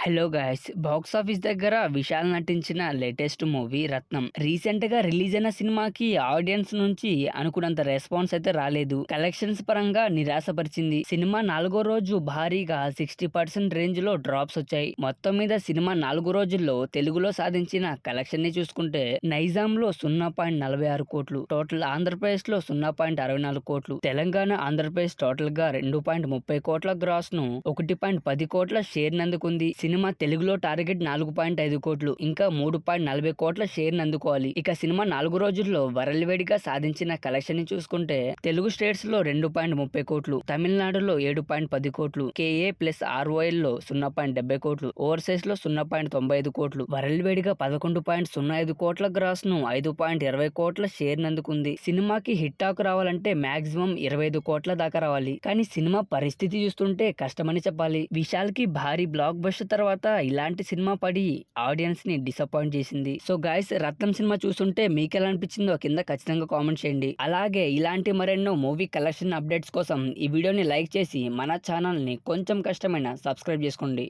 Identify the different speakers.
Speaker 1: Hello guys, box office దగ్గర విశాల్ నటించిన latest movie రత్నం recent గా రిలీజ్ అయిన సినిమాకి ఆడియన్స్ నుంచి అనుకున్నంత రెస్పాన్స్ అయితే రాలేదు. కలెక్షన్స్ పరంగా నిరాశపరిచింది. సినిమా 4వ రోజు భారీగా 60% రేంజ్ లో డ్రాప్స్ వచ్చాయి. మొత్తం మీద సినిమా 4 రోజుల్లో తెలుగులో సాధించిన కలెక్షన్ ని చూసుకుంటే నైజాంలో 0.46 కోట్లు, టోటల్ ఆంధ్రప్రదేశ్ లో 0.64 కోట్లు, తెలంగాణ ఆంధ్రప్రదేశ్ టోటల్ గా 2.30 కోట్ల గ్రాస్ ను 1.10 కోట్ల షేర్ నందుకుంది. సినిమా తెలుగులో టార్గెట్ 4.5 కోట్లు, ఇంకా 3.40 కోట్ల షేర్ అందుకోవాలి. ఇక సినిమా 4 రోజుల్లో వరల్డ్ సాధించిన కలెక్షన్ ని చూసుకుంటే తెలుగు స్టేట్స్ లో 2.30 కోట్లు, తమిళనాడులో 7.10 కోట్లు, కేఏ ప్లస్ ఆర్ఓఎల్ లో 0.70 కోట్లు, ఓవర్సీస్ లో 0.95 కోట్లు, వరల్డ్ 11.05 కోట్ల గ్రాస్ ను 5.20 కోట్ల షేర్ నందుకుంది. సినిమాకి హిట్ టాక్ రావాలంటే మాక్సిమం 25 కోట్ల దాకా రావాలి. కానీ సినిమా పరిస్థితి చూస్తుంటే కష్టమని చెప్పాలి. విశాల్ కి భారీ బ్లాక్ బస్టర్ తర్వాత ఇలాంటి సినిమా పడి ఆడియన్స్ ని డిసప్పాయింట్ చేసింది. సో గైస్, రత్నం సినిమా చూస్తుంటే మీకు ఎలా అనిపించిందో కింద ఖచ్చితంగా కామెంట్ చేయండి. అలాగే ఇలాంటి మరెన్నో మూవీ కలెక్షన్ అప్డేట్స్ కోసం ఈ వీడియోని లైక్ చేసి మన ఛానల్ ని కొంచెం కష్టమైన సబ్స్క్రైబ్ చేసుకోండి.